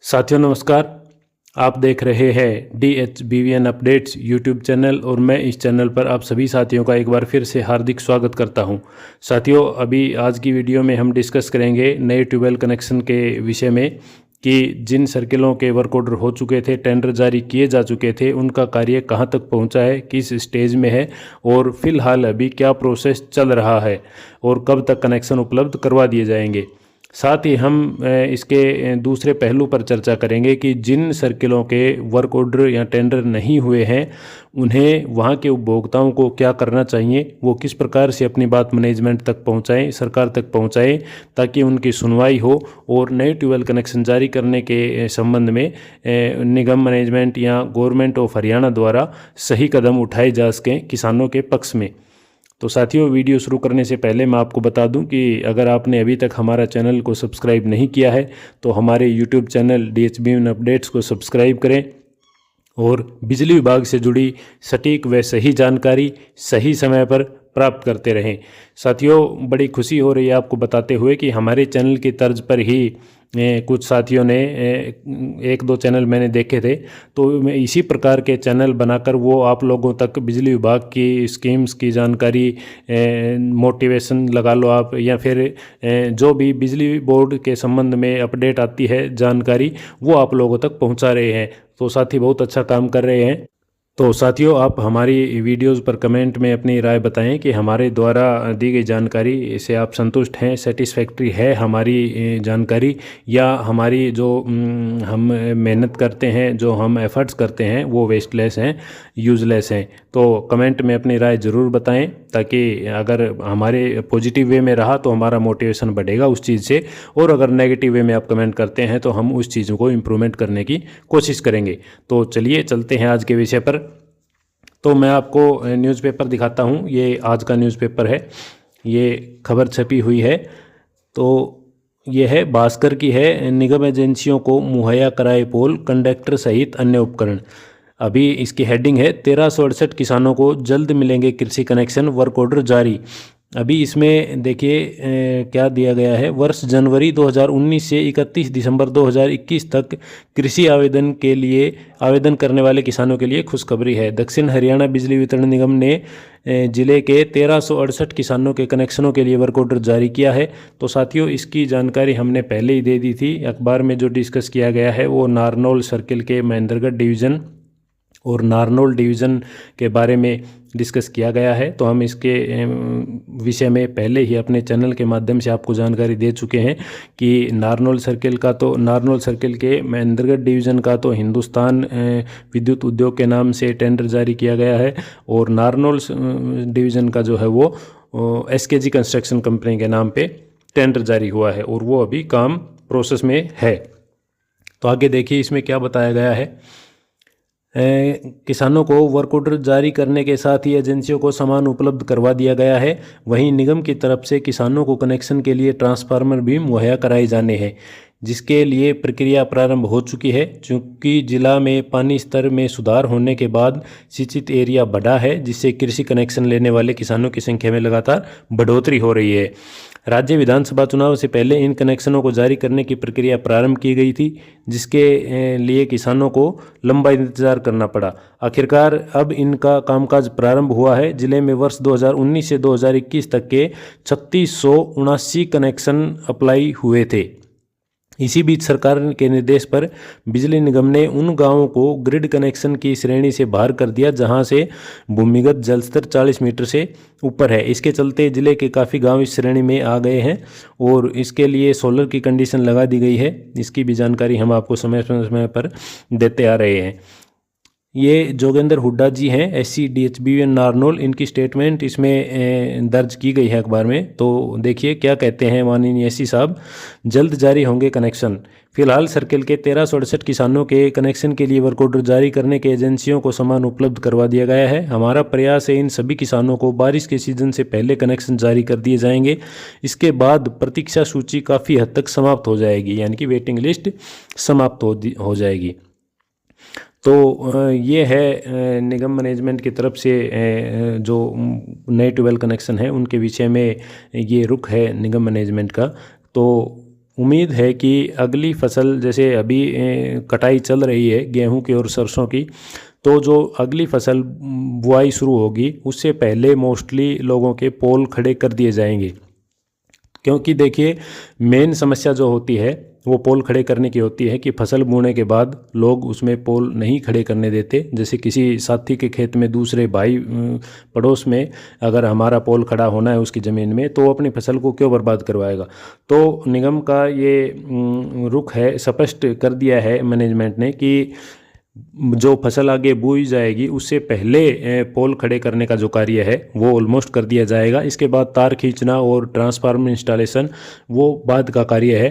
साथियों नमस्कार। आप देख रहे हैं DHBVN अपडेट्स यूट्यूब चैनल और मैं इस चैनल पर आप सभी साथियों का एक बार फिर से हार्दिक स्वागत करता हूं। साथियों अभी आज की वीडियो में हम डिस्कस करेंगे नए ट्यूबवेल कनेक्शन के विषय में कि जिन सर्किलों के वर्क ऑर्डर हो चुके थे, टेंडर जारी किए जा चुके थे, उनका कार्य कहां तक पहुंचा है, किस स्टेज में है और फिलहाल अभी क्या प्रोसेस चल रहा है और कब तक कनेक्शन उपलब्ध करवा दिए जाएंगे। साथ ही हम इसके दूसरे पहलू पर चर्चा करेंगे कि जिन सर्किलों के वर्क ऑर्डर या टेंडर नहीं हुए हैं उन्हें वहां के उपभोक्ताओं को क्या करना चाहिए, वो किस प्रकार से अपनी बात मैनेजमेंट तक पहुंचाएं, सरकार तक पहुंचाएं ताकि उनकी सुनवाई हो और नए ट्यूबवेल कनेक्शन जारी करने के संबंध में निगम मैनेजमेंट या गवर्नमेंट ऑफ हरियाणा द्वारा सही कदम उठाए जा सकें किसानों के पक्ष में। तो साथियों वीडियो शुरू करने से पहले मैं आपको बता दूं कि अगर आपने अभी तक हमारा चैनल को सब्सक्राइब नहीं किया है तो हमारे यूट्यूब चैनल DHBVN अपडेट्स को सब्सक्राइब करें और बिजली विभाग से जुड़ी सटीक व सही जानकारी सही समय पर प्राप्त करते रहें। साथियों बड़ी खुशी हो रही है आपको बताते हुए कि हमारे चैनल की तर्ज पर ही कुछ साथियों ने एक दो चैनल मैंने देखे थे, तो मैं इसी प्रकार के चैनल बनाकर वो आप लोगों तक बिजली विभाग की स्कीम्स की जानकारी, मोटिवेशन लगा लो आप, या फिर जो भी बिजली बोर्ड के संबंध में अपडेट आती है जानकारी, वो आप लोगों तक पहुंचा रहे हैं। तो साथी बहुत अच्छा काम कर रहे हैं। तो साथियों आप हमारी वीडियोस पर कमेंट में अपनी राय बताएं कि हमारे द्वारा दी गई जानकारी से आप संतुष्ट हैं, सेटिस्फैक्ट्री है हमारी जानकारी, या हमारी जो हम मेहनत करते हैं, जो हम एफर्ट्स करते हैं वो वेस्टलेस हैं, यूज़लेस हैं। तो कमेंट में अपनी राय ज़रूर बताएं ताकि अगर हमारे पॉजिटिव वे में रहा तो हमारा मोटिवेशन बढ़ेगा उस चीज़ से, और अगर नेगेटिव वे में आप कमेंट करते हैं तो हम उस चीज़ों को इम्प्रूवमेंट करने की कोशिश करेंगे। तो चलिए चलते हैं आज के विषय पर। तो मैं आपको न्यूज़पेपर दिखाता हूँ, ये आज का न्यूज़पेपर है, ये खबर छपी हुई है। तो ये है भास्कर की है, निगम एजेंसियों को मुहैया कराए पोल कंडक्टर सहित अन्य उपकरण। अभी इसकी हेडिंग है 1368 किसानों को जल्द मिलेंगे कृषि कनेक्शन, वर्क ऑर्डर जारी। अभी इसमें देखिए क्या दिया गया है, वर्ष जनवरी 2019 से 31 दिसंबर 2021 तक कृषि आवेदन के लिए आवेदन करने वाले किसानों के लिए खुशखबरी है। दक्षिण हरियाणा बिजली वितरण निगम ने जिले के 1368 किसानों के कनेक्शनों के लिए वर्क ऑर्डर जारी किया है। तो साथियों इसकी जानकारी हमने पहले ही दे दी थी। अखबार में जो डिस्कस किया गया है वो नारनौल सर्किल के महेंद्रगढ़ डिवीज़न और नारनौल डिवीज़न के बारे में डिस्कस किया गया है। तो हम इसके विषय में पहले ही अपने चैनल के माध्यम से आपको जानकारी दे चुके हैं कि नारनौल सर्किल के महेंद्रगढ़ डिवीज़न का तो हिंदुस्तान विद्युत उद्योग के नाम से टेंडर जारी किया गया है, और नारनौल डिवीज़न का जो है वो SKG कंस्ट्रक्शन कंपनी के नाम पे टेंडर जारी हुआ है और वो अभी काम प्रोसेस में है। तो आगे देखिए इसमें क्या बताया गया है। किसानों को वर्क ऑर्डर जारी करने के साथ ही एजेंसियों को सामान उपलब्ध करवा दिया गया है। वहीं निगम की तरफ से किसानों को कनेक्शन के लिए ट्रांसफार्मर भी मुहैया कराए जाने हैं, जिसके लिए प्रक्रिया प्रारंभ हो चुकी है। चूँकि जिला में पानी स्तर में सुधार होने के बाद सिंचित एरिया बढ़ा है, जिससे कृषि कनेक्शन लेने वाले किसानों की संख्या में लगातार बढ़ोतरी हो रही है। राज्य विधानसभा चुनाव से पहले इन कनेक्शनों को जारी करने की प्रक्रिया प्रारंभ की गई थी, जिसके लिए किसानों को लंबा इंतजार करना पड़ा। आखिरकार अब इनका कामकाज प्रारंभ हुआ है। जिले में वर्ष 2019 से 2021 तक के 3679 कनेक्शन अप्लाई हुए थे। इसी बीच सरकार के निर्देश पर बिजली निगम ने उन गांवों को ग्रिड कनेक्शन की श्रेणी से बाहर कर दिया जहां से भूमिगत जल स्तर 40 मीटर से ऊपर है। इसके चलते जिले के काफ़ी गांव इस श्रेणी में आ गए हैं और इसके लिए सोलर की कंडीशन लगा दी गई है। इसकी भी जानकारी हम आपको समय समय पर देते आ रहे हैं। ये जोगेंद्र हुड्डा जी हैं, SC DHBVN नारनौल, इनकी स्टेटमेंट इसमें दर्ज की गई है अखबार में। तो देखिए क्या कहते हैं माननीय SC साहब। जल्द जारी होंगे कनेक्शन। फिलहाल सर्किल के 1368 किसानों के कनेक्शन के लिए वर्क ऑर्डर जारी करने के एजेंसियों को सामान उपलब्ध करवा दिया गया है। हमारा प्रयास है इन सभी किसानों को बारिश के सीजन से पहले कनेक्शन जारी कर दिए जाएंगे। इसके बाद प्रतीक्षा सूची काफ़ी हद तक समाप्त हो जाएगी, यानी कि वेटिंग लिस्ट समाप्त हो जाएगी। तो ये है निगम मैनेजमेंट की तरफ से जो नए ट्यूबवेल कनेक्शन है उनके विषय में ये रुख है निगम मैनेजमेंट का। तो उम्मीद है कि अगली फसल, जैसे अभी कटाई चल रही है गेहूं की और सरसों की, तो जो अगली फसल बुआई शुरू होगी उससे पहले मोस्टली लोगों के पोल खड़े कर दिए जाएंगे। क्योंकि देखिए, मेन समस्या जो होती है वो पोल खड़े करने की होती है कि फसल बोने के बाद लोग उसमें पोल नहीं खड़े करने देते। जैसे किसी साथी के खेत में दूसरे भाई पड़ोस में अगर हमारा पोल खड़ा होना है उसकी ज़मीन में, तो वो अपनी फसल को क्यों बर्बाद करवाएगा। तो निगम का ये रुख है, स्पष्ट कर दिया है मैनेजमेंट ने कि जो फसल आगे बोई जाएगी उससे पहले पोल खड़े करने का जो कार्य है वो ऑलमोस्ट कर दिया जाएगा। इसके बाद तार खींचना और ट्रांसफार्मर इंस्टॉलेशन वो बाद का कार्य है,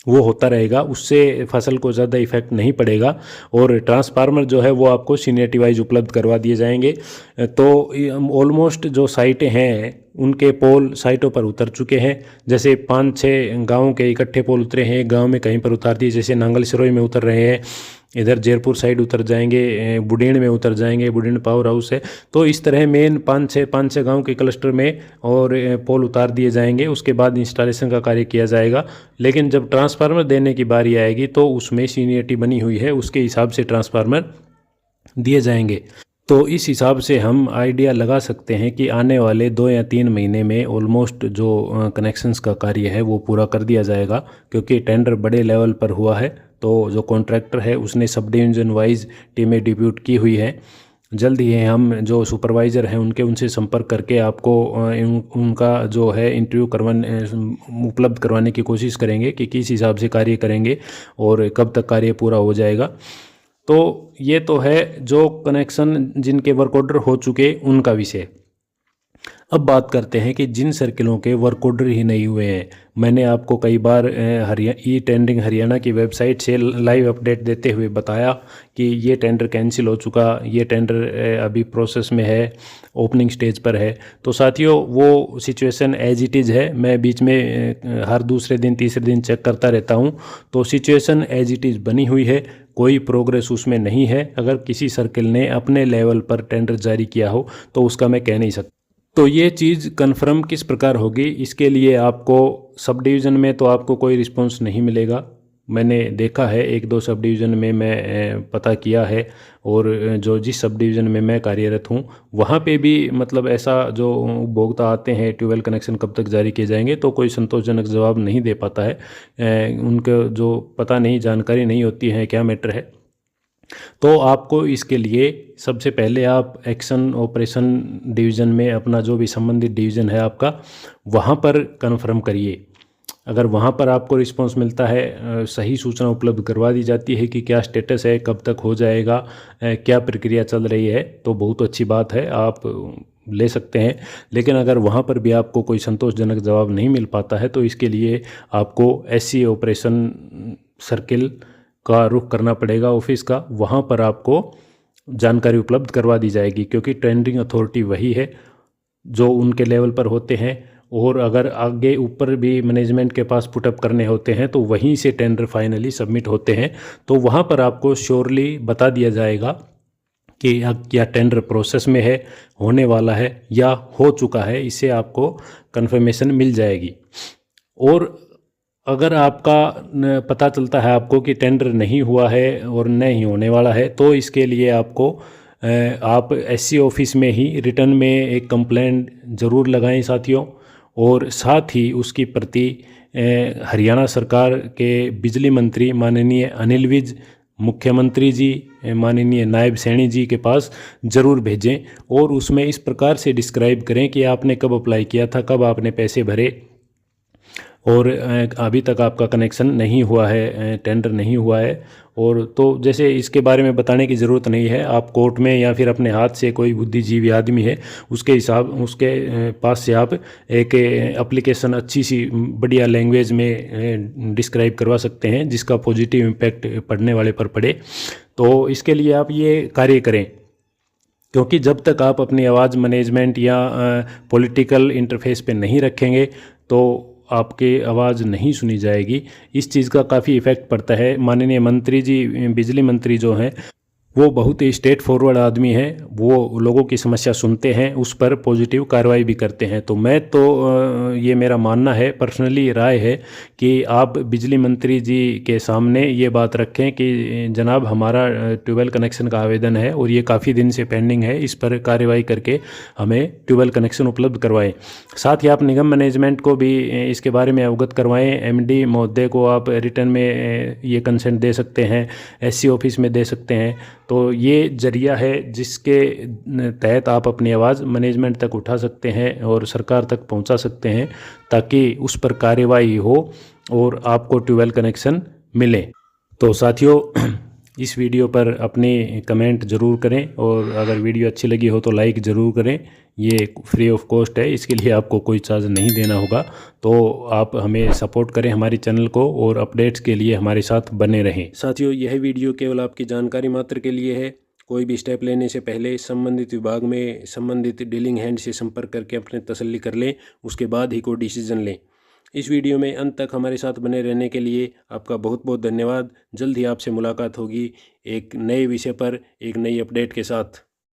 वो होता रहेगा, उससे फसल को ज़्यादा इफेक्ट नहीं पड़ेगा। और ट्रांसफार्मर जो है वो आपको सीनियरिटी वाइज उपलब्ध करवा दिए जाएंगे। तो ऑलमोस्ट जो साइटें हैं उनके पोल साइटों पर उतर चुके हैं। जैसे 5-6 गाँव के इकट्ठे पोल उतरे हैं, गांव में कहीं पर उतार दिए, जैसे नांगल सिरोई में उतर रहे हैं, इधर जयपुर साइड उतर जाएंगे, बुडेन में उतर जाएंगे, बुडेन पावर हाउस है। तो इस तरह मेन 5-6 गांव के क्लस्टर में और पोल उतार दिए जाएंगे। उसके बाद इंस्टॉलेशन का कार्य किया जाएगा। लेकिन जब ट्रांसफार्मर देने की बारी आएगी तो उसमें सीनियरिटी बनी हुई है, उसके हिसाब से ट्रांसफार्मर दिए जाएंगे। तो इस हिसाब से हम आइडिया लगा सकते हैं कि आने वाले 2 या 3 महीने में ऑलमोस्ट जो कनेक्शंस का कार्य है वो पूरा कर दिया जाएगा। क्योंकि टेंडर बड़े लेवल पर हुआ है, तो जो कॉन्ट्रैक्टर है उसने सब डिवीज़न वाइज टीमें डिप्यूट की हुई है। जल्द ही हम जो सुपरवाइज़र हैं उनसे संपर्क करके आपको उनका जो है इंटरव्यू उपलब्ध करवाने की कोशिश करेंगे कि किस हिसाब से कार्य करेंगे और कब तक कार्य पूरा हो जाएगा। तो ये तो है जो कनेक्शन जिनके वर्क ऑर्डर हो चुके उनका विषय। अब बात करते हैं कि जिन सर्किलों के वर्क ऑर्डर ही नहीं हुए हैं। मैंने आपको कई बार ई टेंडरिंग हरियाणा की वेबसाइट से लाइव अपडेट देते हुए बताया कि ये टेंडर कैंसिल हो चुका, ये टेंडर अभी प्रोसेस में है, ओपनिंग स्टेज पर है। तो साथियों, वो सिचुएशन एज इट इज़ है। मैं बीच में हर दूसरे दिन तीसरे दिन चेक करता रहता हूँ। तो सिचुएशन एज इट इज़ बनी हुई है, कोई प्रोग्रेस उसमें नहीं है। अगर किसी सर्किल ने अपने लेवल पर टेंडर जारी किया हो तो उसका मैं कह नहीं सकता। तो ये चीज़ कन्फर्म किस प्रकार होगी, इसके लिए आपको सब डिवीज़न में तो आपको कोई रिस्पांस नहीं मिलेगा। मैंने देखा है 1-2 सब डिवीज़न में मैं पता किया है, और जो जिस सब डिवीज़न में मैं कार्यरत हूँ वहाँ पे भी मतलब ऐसा जो उपभोक्ता आते हैं ट्यूबवेल कनेक्शन कब तक जारी किए जाएंगे, तो कोई संतोषजनक जवाब नहीं दे पाता है। उनका जो पता नहीं, जानकारी नहीं होती है क्या मैटर है। तो आपको इसके लिए सबसे पहले आप एक्शन ऑपरेशन डिवीज़न में अपना जो भी संबंधित डिवीज़न है आपका, वहाँ पर कन्फर्म करिए। अगर वहाँ पर आपको रिस्पांस मिलता है, सही सूचना उपलब्ध करवा दी जाती है कि क्या स्टेटस है, कब तक हो जाएगा, क्या प्रक्रिया चल रही है, तो बहुत अच्छी बात है, आप ले सकते हैं। लेकिन अगर वहाँ पर भी आपको कोई संतोषजनक जवाब नहीं मिल पाता है तो इसके लिए आपको एससी ऑपरेशन सर्किल का रुख करना पड़ेगा, ऑफिस का। वहाँ पर आपको जानकारी उपलब्ध करवा दी जाएगी, क्योंकि टेंडरिंग अथॉरिटी वही है जो उनके लेवल पर होते हैं। और अगर आगे ऊपर भी मैनेजमेंट के पास पुटअप करने होते हैं तो वहीं से टेंडर फाइनली सबमिट होते हैं। तो वहाँ पर आपको श्योरली बता दिया जाएगा कि क्या टेंडर प्रोसेस में है, होने वाला है या हो चुका है। इससे आपको कंफर्मेशन मिल जाएगी। और अगर आपका पता चलता है आपको कि टेंडर नहीं हुआ है और नहीं होने वाला है, तो इसके लिए आपको आप एससी ऑफिस में ही रिटर्न में एक कंप्लेंट ज़रूर लगाएं साथियों। और साथ ही उसकी प्रति हरियाणा सरकार के बिजली मंत्री माननीय अनिल विज, मुख्यमंत्री जी माननीय नायब सैनी जी के पास ज़रूर भेजें। और उसमें इस प्रकार से डिस्क्राइब करें कि आपने कब अप्लाई किया था, कब आपने पैसे भरे और अभी तक आपका कनेक्शन नहीं हुआ है, टेंडर नहीं हुआ है। और तो जैसे इसके बारे में बताने की ज़रूरत नहीं है, आप कोर्ट में या फिर अपने हाथ से कोई बुद्धिजीवी आदमी है उसके पास से आप एक एप्लीकेशन अच्छी सी बढ़िया लैंग्वेज में डिस्क्राइब करवा सकते हैं जिसका पॉजिटिव इम्पैक्ट पढ़ने वाले पर पड़े। तो इसके लिए आप ये कार्य करें, क्योंकि जब तक आप अपनी आवाज़ मैनेजमेंट या पॉलिटिकल इंटरफेस पे नहीं रखेंगे तो आपकी आवाज़ नहीं सुनी जाएगी। इस चीज़ का काफ़ी इफ़ेक्ट पड़ता है। माननीय मंत्री जी, बिजली मंत्री जो हैं, वो बहुत ही स्ट्रेट फॉरवर्ड आदमी है, वो लोगों की समस्या सुनते हैं, उस पर पॉजिटिव कार्रवाई भी करते हैं। तो मैं तो ये मेरा मानना है, पर्सनली राय है कि आप बिजली मंत्री जी के सामने ये बात रखें कि जनाब हमारा ट्यूबवेल कनेक्शन का आवेदन है और ये काफ़ी दिन से पेंडिंग है, इस पर कार्रवाई करके हमें ट्यूबवेल कनेक्शन उपलब्ध करवाएं। साथ ही आप निगम मैनेजमेंट को भी इसके बारे में अवगत करवाएं। एमडी महोदय को आप रिटर्न में ये कंसेंट दे सकते हैं, एससी ऑफिस में दे सकते हैं। तो ये जरिया है जिसके तहत आप अपनी आवाज़ मैनेजमेंट तक उठा सकते हैं और सरकार तक पहुंचा सकते हैं, ताकि उस पर कार्रवाई हो और आपको ट्यूबवेल कनेक्शन मिले। तो साथियों, इस वीडियो पर अपनी कमेंट ज़रूर करें और अगर वीडियो अच्छी लगी हो तो लाइक ज़रूर करें। ये फ्री ऑफ कॉस्ट है, इसके लिए आपको कोई चार्ज नहीं देना होगा। तो आप हमें सपोर्ट करें, हमारे चैनल को, और अपडेट्स के लिए हमारे साथ बने रहें। साथियों, यह वीडियो केवल आपकी जानकारी मात्र के लिए है। कोई भी स्टेप लेने से पहले संबंधित विभाग में संबंधित डीलिंग हैंड से संपर्क करके अपने तसल्ली कर लें, उसके बाद ही कोई डिसीजन लें। इस वीडियो में अंत तक हमारे साथ बने रहने के लिए आपका बहुत बहुत धन्यवाद। जल्द ही आपसे मुलाकात होगी एक नए विषय पर, एक नई अपडेट के साथ।